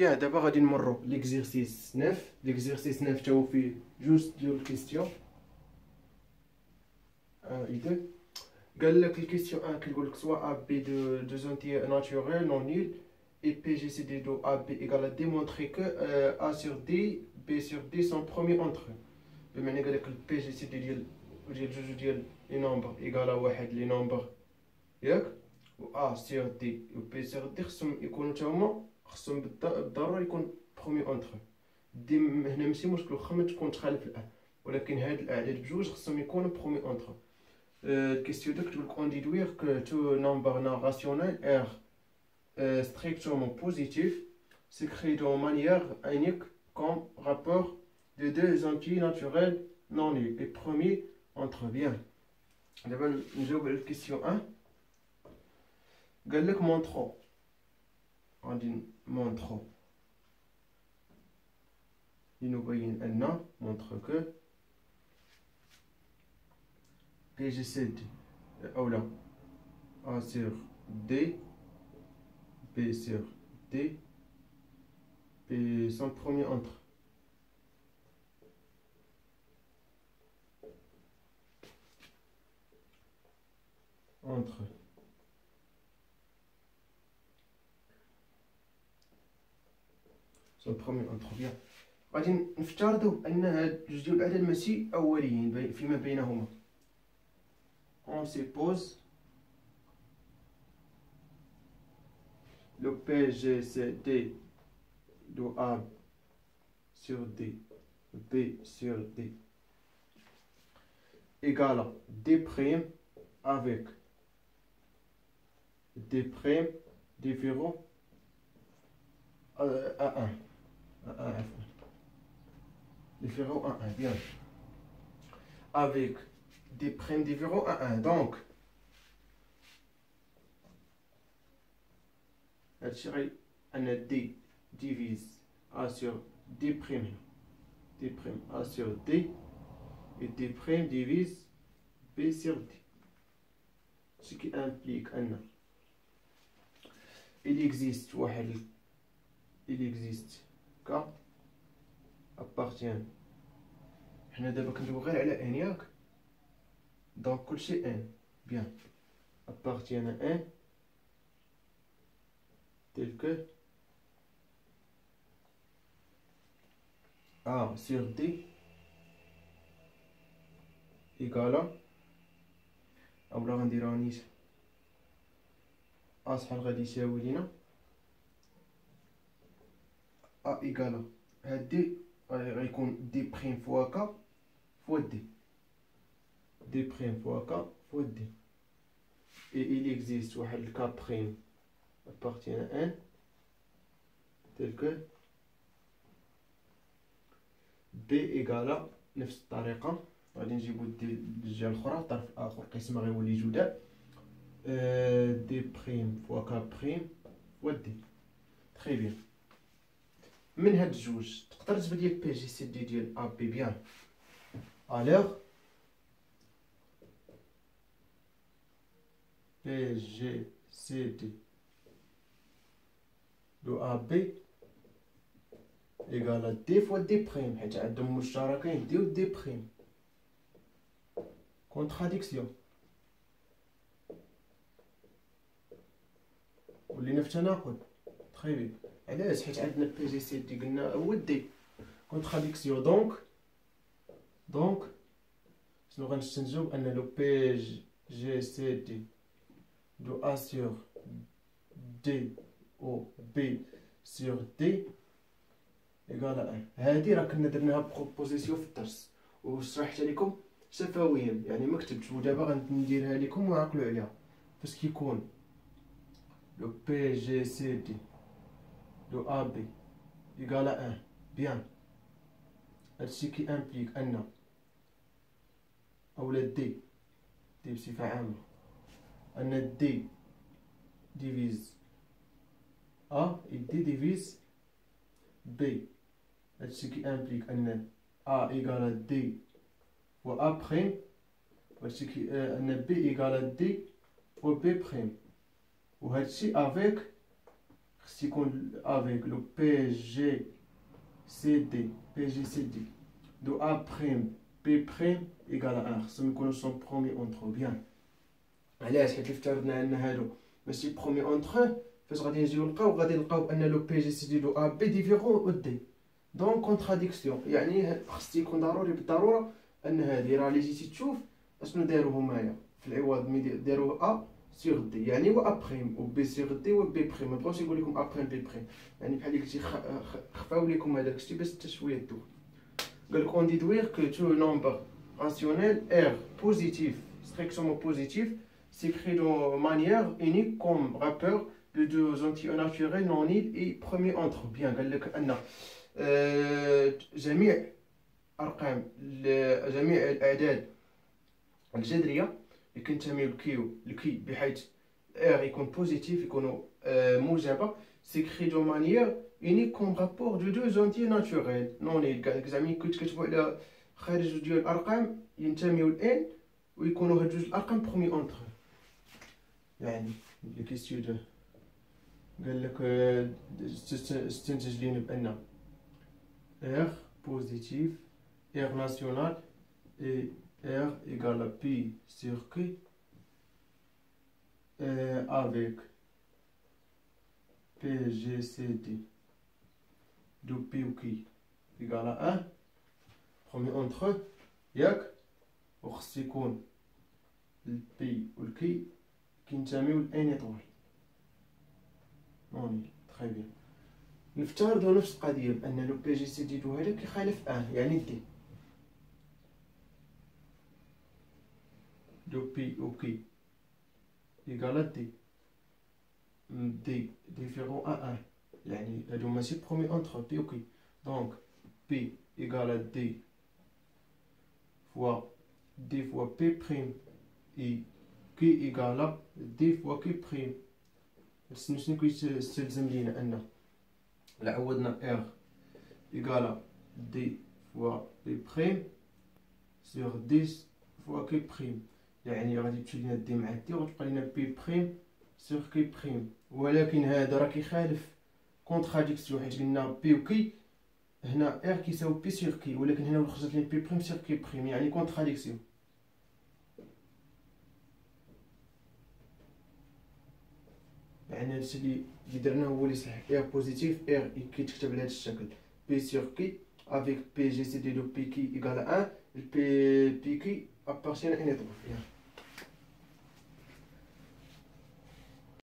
بيان. دابا غادي نمروا ليكزيرسيس 9. ليكزيرسيس 9 تا هو فيه جوج ديال الكيستيون اذا قال لك الكيستيون 1 كيقول لك سوا ا بي دو زونتي ناتوريل نون نيل et P G C D do A B égale à démontrer que A sur D B sur D sont premiers entre eux. بمعنى قال لك P G C D ديال جوج ديال لي نومبر ايكال واحد لي نومبر ياك، و A sur D و B sur D خصهم يكونوا تا هما خصهم بالضروره يكون برومي اونتر. دي هنا ماشي مشكل واخا ما تكون تخالف الان، ولكن هاد الاعداد بجوج خصهم يكونوا برومي اونتر. الكيستيون داك تقول لك اون ديدوير كو تو نومبر نون راسيونيل ار strictement positif s'écrit de manière unique comme rapport de deux entités naturelles non nuls et premier entre bien. D'abord نجاوب على الكيستيون 1. قال لك مونطرو غادي مونطرو لنبين أن مونطرو كو بي جي سي دي أو لا أ سور دي B sur D et son premier entre. Son premier entre. Bien. غادي نفترضوا أن هاد جوج ديال الأعداد ماشي أوليين فيما بينهما. On suppose le PGCD de A sur D, B sur D égale à D' avec D' différent à 1. Différent à 1, bien. Avec D' différent à 1. Donc, هادشي أن D divise A sur D', D' A sur D et D' divise B sur D. Ce qui implique أن il existe K appartient. حنا دابا كندويو غير على ان ياك، دونك كلشي ان بيان appartient à ان tel que A sur D égale أولا غنديروها نيت A شحال غادي يساوي لينا A égale هاد دي غيكون دي بريم فوا كا فوا دي، دي بريم فوا كا فوا دي. et il existe واحد الكا بريم appartient à n tel que B égale نفس الطريقة غادي نجيبو دي الجهة الأخرى الطرف الآخر قسمة غيولي جداء دي بريم فوا كا بريم فوا دي. تخي بيان. من هاد الجوج تقدر تجبد لي بي جي سي دي ديال ا بي بيان. الوغ بي جي سي دي دو ا بي إيكالا دي فوا دي بريم، حيت عندهم مشتركين دي و دي بريم. كونتراديكسيون ولينا في تناقض. تخي بيان. علاش؟ حيت عندنا بي جي سي دي قلنا هو دي كونتراديكسيون. دونك شنو غنستنتجو؟ بأن لو بي جي سي دي دو ا سور دي او بي سور دي إيكالا ان. هادي راه كنا درناها بروبوزيسيون في الدرس وشرحتها لكم شفويا، يعني ما كتبتش، ودابا غنديرها لكم وعقلوا عليها. فاش كيكون لو بي جي سي دي دو ا بي إيكالا ان بيان، هادشي كي امبليك ان اولا دي بصفة عامة ان دي ديفيز ا et دي ديفيز بي. هادشي كي امبليك ان ا إيكالا دي و ا بريم، وهادشي كي ان بي إيكالا دي و بي بريم، وهادشي افيك خص يكون افيك لو بي جي سي دي دو ا بريم بي بريم ايكال ان، خصهم يكونوا سون برومي اونترو. بيان، علاش؟ حيت افترضنا ان هادو ماشي برومي اونترو، فاش غادي نجيو نلقاو ان لو بي جي سي دي دو ا بي ديفيرون او دي، دونك كونتراديكسيون. يعني خص يكون ضروري بالضروره ان هادي راه لي جيتي تشوف اشنو داروا هنايا في العوض مي داروا ا سيغ دي، يعني و ا بريم و بي سيغ دي و بي بريم. مابغاوش يقول لكم ا بريم بي بريم، يعني بحال اللي قلتي خفاو لكم هذاك الشيء باش حتى شويه تدوخ. قال لك اون ديدوير كو تو نومبر rationnel R positif, strictement positif, s'écrit de manière unique comme rapport de deux entiers naturels non nuls et premier entre. Bien, قال لك أن جميع أرقام جميع الأعداد الجذرية اللي كنتميو لكي بحيث R يكون بوزيتيف، يكونوا موجبة، s'écrit de manière unique comme rapport de deux entiers naturels non nuls. قال لك زعما كنت كتبوا على خارج ديال الارقام ينتميو لان ويكونوا هاد جوج الارقام برومي اونتر. يعني لي كيستيو دو قال لك استنتج لينا بان ار بوزيتيف ار ناسيونال اي ار ايكال بي سيغ كي افيك بي جي سي دي دو بي و كي ايكال ان برومي اونتر ياك، وخص يكون البي والكي كينتميو لان ايطوال نوني. تخي بيان، نفترضوا نفس القضيه بان لو بي جي سي دي دو هذا كيخالف ان، يعني دي دو بي و كي ايكال دي ديفيرون ان، يعني هادو ماشي برومي اونتر بي و كي. دونك بي ايكال دي fois d fois p prime et q égale d fois q prime. شنو كيستلزم لينا ان لا عوضنا r égale d fois p prime sur 10 fois q prime، يعني غادي تمشي لينا دي مع دي وغتبقى لينا p prime sur q prime. ولكن هذا راه كيخالف كونتراديكسيون، حيت قلنا p و q هنا ار كيساوي بي سيغ كي، ولكن هنا خرجت لي بي بريم سيغ كي بريم، يعني كونتراديكسيون. يعني هادشي اللي درنا هو اللي صحيح. ار بوزيتيف ار كيتكتب على هاد الشكل بي سيغ كي افيك بي جي سي دي دو بي كي ايكال ان، البي كي ابارتيان ان ايطوال.